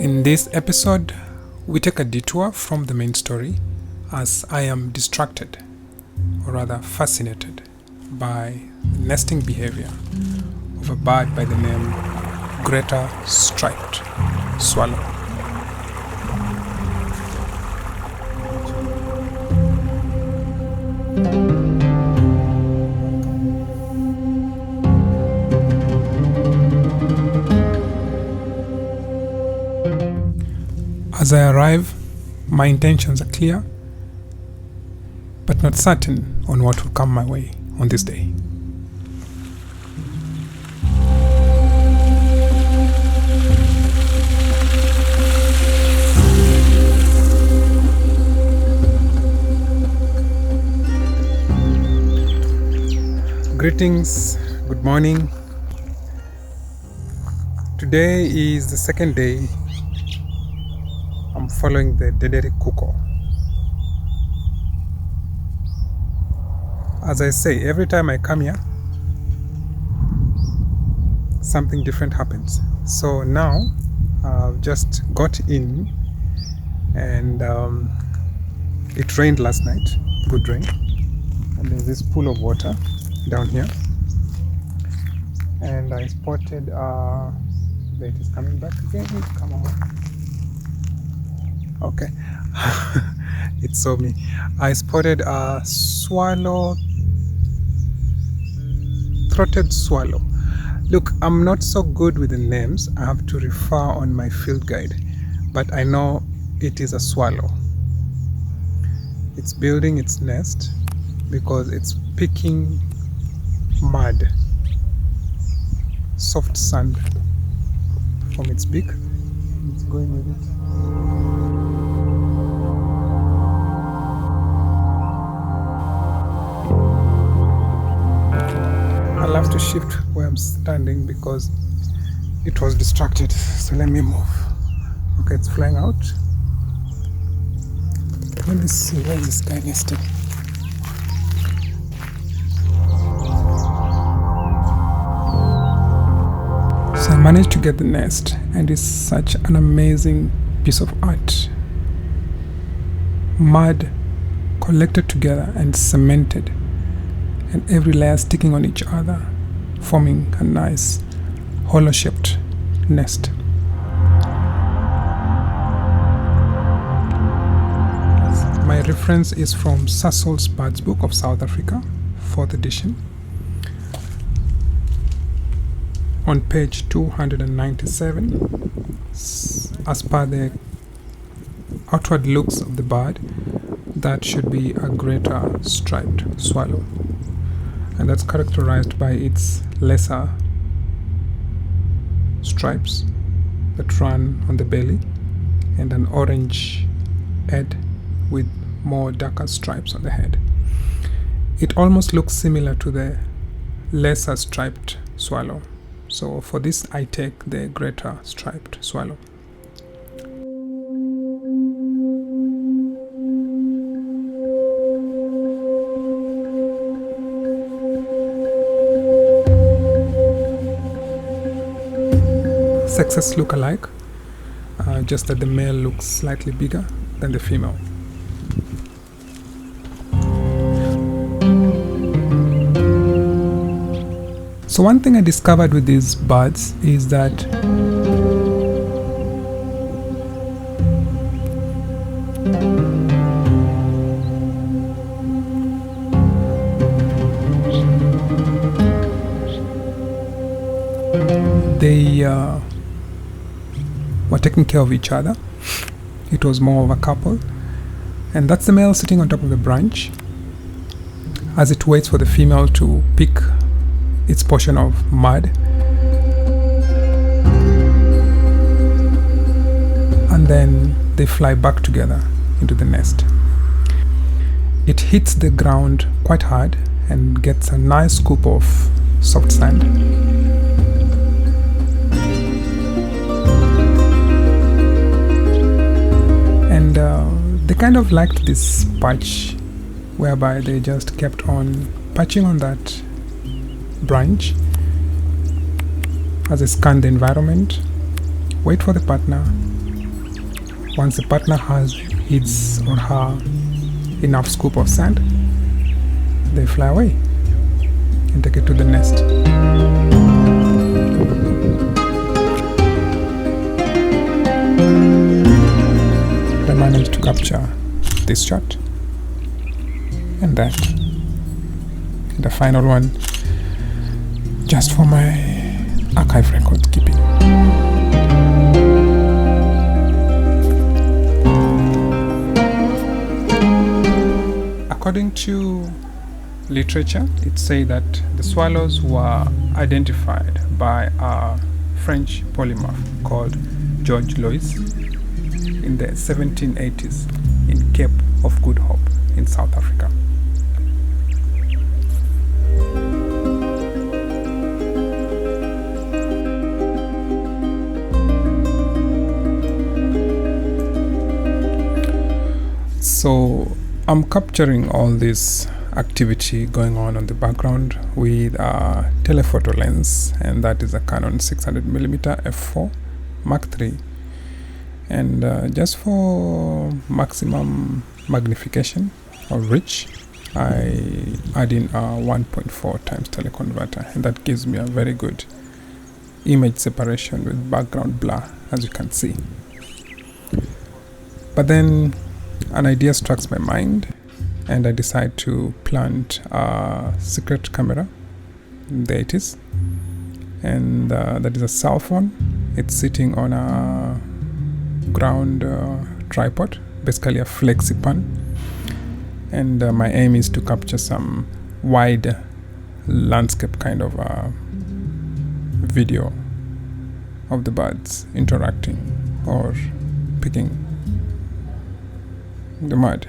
In this episode, we take a detour from the main story as I am distracted, or rather fascinated, by the nesting behavior of a bird by the name Greater Striped Swallow. As I arrive, my intentions are clear, but not certain on what will come my way on this day. Greetings, good morning. Today is the second day I'm following the Diederic Cuckoo. As I say, every time I come here, something different happens. So now I've just got in and it rained last night, good rain. And there's this pool of water down here. And I spotted, wait, it's coming back again, come on. Okay, it saw me. I spotted a throated swallow. Look, I'm not so good with the names. I have to refer on my field guide, but I know it is a swallow. It's building its nest because it's picking mud, soft sand from its beak. It's going with it. I'll have to shift where I'm standing because it was distracted. So let me move. Okay, it's flying out. Let me see, where is this guy nesting? So I managed to get the nest, and it's such an amazing piece of art. Mud collected together and cemented, and every layer sticking on each other, forming a nice hollow-shaped nest. My reference is from Sasol's Birds Book of South Africa, 4th edition. On page 297, as per the outward looks of the bird, that should be a greater striped swallow. And that's characterized by its lesser stripes that run on the belly and an orange head with more darker stripes on the head. It almost looks similar to the lesser striped swallow. So for this I take the greater striped swallow. Sexes look alike, just that the male looks slightly bigger than the female. So one thing I discovered with these birds is that they were taking care of each other. It was more of a couple, and that's the male sitting on top of the branch as it waits for the female to pick its portion of mud, and then they fly back together into the nest. It hits the ground quite hard and gets a nice scoop of soft sand. And they kind of liked this patch whereby they just kept on patching on that branch as I scan the environment, wait for the partner, Once the partner has his or her enough scoop of sand, they fly away and take it to the nest. I managed to capture this shot and that, and the final one just for my archive record keeping. According to literature, it says that the swallows were identified by a French polymath called George Lois in the 1780s in Cape of Good Hope in South Africa. So I'm capturing all this activity going on the background with a telephoto lens, and that is a Canon 600mm f4 Mark III. And just for maximum magnification or reach, I add in a 1.4 times teleconverter, and that gives me a very good image separation with background blur, as you can see. But then an idea strikes my mind, and I decide to plant a secret camera. There it is, and that is a cell phone. It's sitting on a ground tripod, basically a flexi pan, and my aim is to capture some wide landscape kind of video of the birds interacting or picking the mud.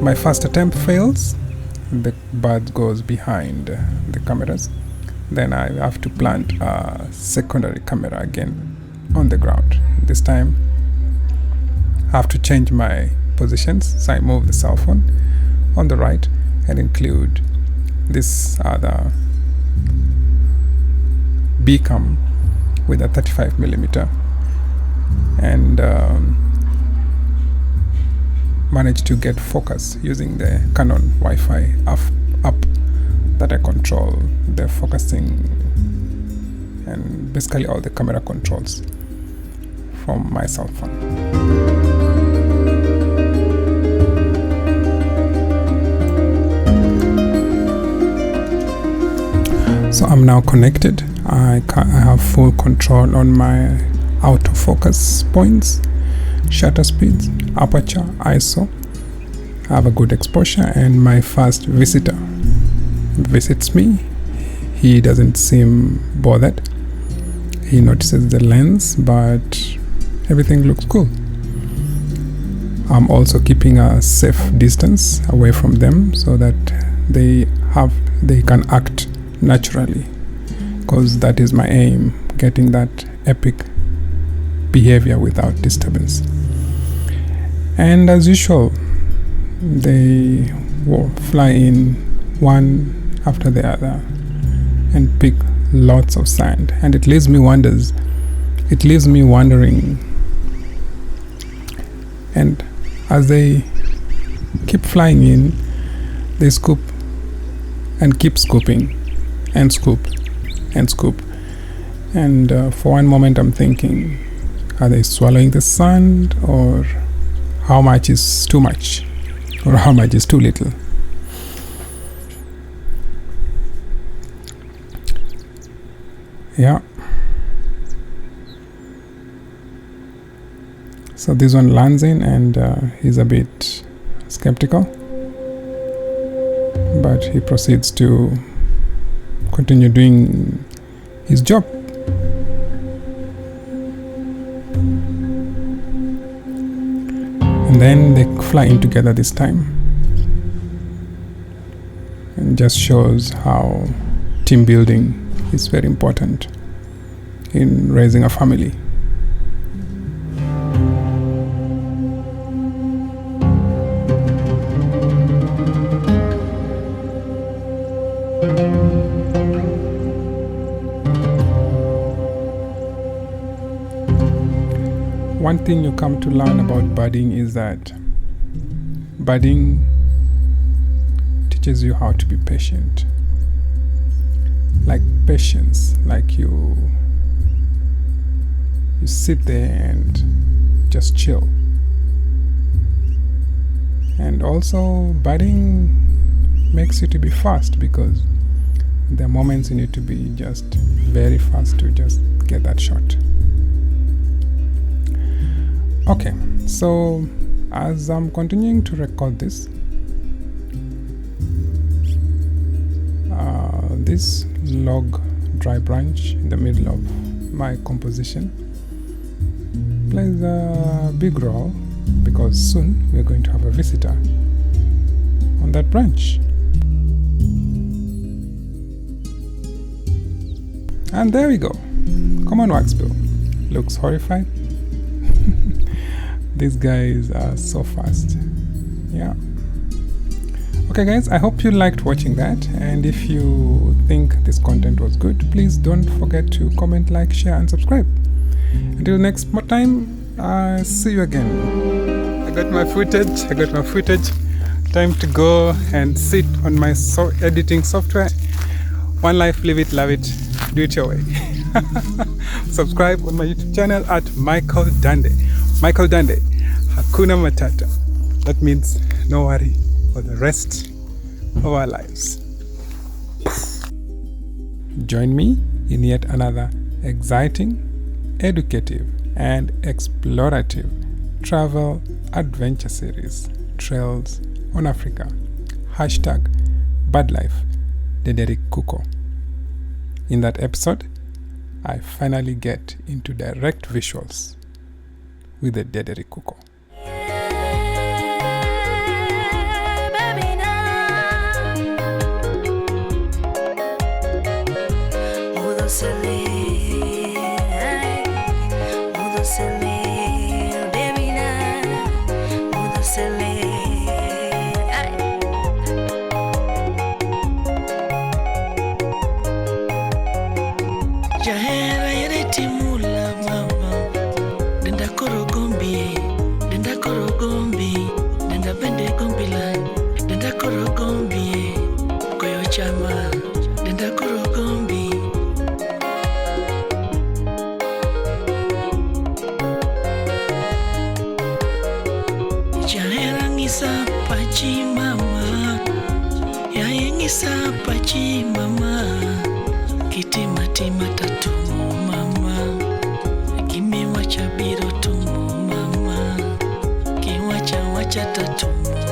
My first attempt fails. The bird goes behind the cameras. Then I have to plant a secondary camera again on the ground. This time I have to change my positions, so I move the cell phone on the right and include this other B cam with a 35mm, and managed to get focus using the Canon Wi-Fi app that I control the focusing and basically all the camera controls from my cell phone. So I'm now connected. I have full control on my autofocus points, shutter speeds, aperture, ISO. I have a good exposure, and my first visitor visits me. He doesn't seem bothered. He notices the lens, but everything looks cool. I'm also keeping a safe distance away from them so that they can act naturally, because that is my aim, getting that epic behavior without disturbance. And as usual, they will fly in one after the other and pick lots of sand, and it leaves me wondering, and as they keep flying in, they scoop and keep scooping and scoop and scoop, and for one moment I'm thinking, are they swallowing the sand, or how much is too much, or how much is too little? Yeah. So this one lands in, and he's a bit skeptical, but he proceeds to continue doing his job. And then they fly in together this time, and just shows how team building is very important in raising a family. one thing you come to learn about birding is that birding teaches you how to be patient. Like patience, like you sit there and just chill. And also birding makes you to be fast, because there are moments you need to be just very fast to just get that shot. Okay, so as I'm continuing to record this, this log dry branch in the middle of my composition plays a big role, because soon we're going to have a visitor on that branch. And there we go. Come on, Waxbill. Looks horrified. These guys are so fast. Yeah. Okay guys, I hope you liked watching that, and if you think this content was good, please don't forget to comment, like, share and subscribe. Until next time, see you again. I got my footage. Time to go and sit on my editing software. One life, live it, love it, do it your way. Subscribe on my YouTube channel at Michael Dande. Michael Dande, Hakuna Matata. That means no worry for the rest of our lives. Join me in yet another exciting, educative and explorative travel adventure series, Trails on Africa. #BirdLife, Diederic Cuckoo. In that episode, I finally get into direct visuals with the Diederic Cuckoo. Pachi mama, kitima tima tatumu mama, kimi wacha biro tumu mama, kiwacha wacha tatumu.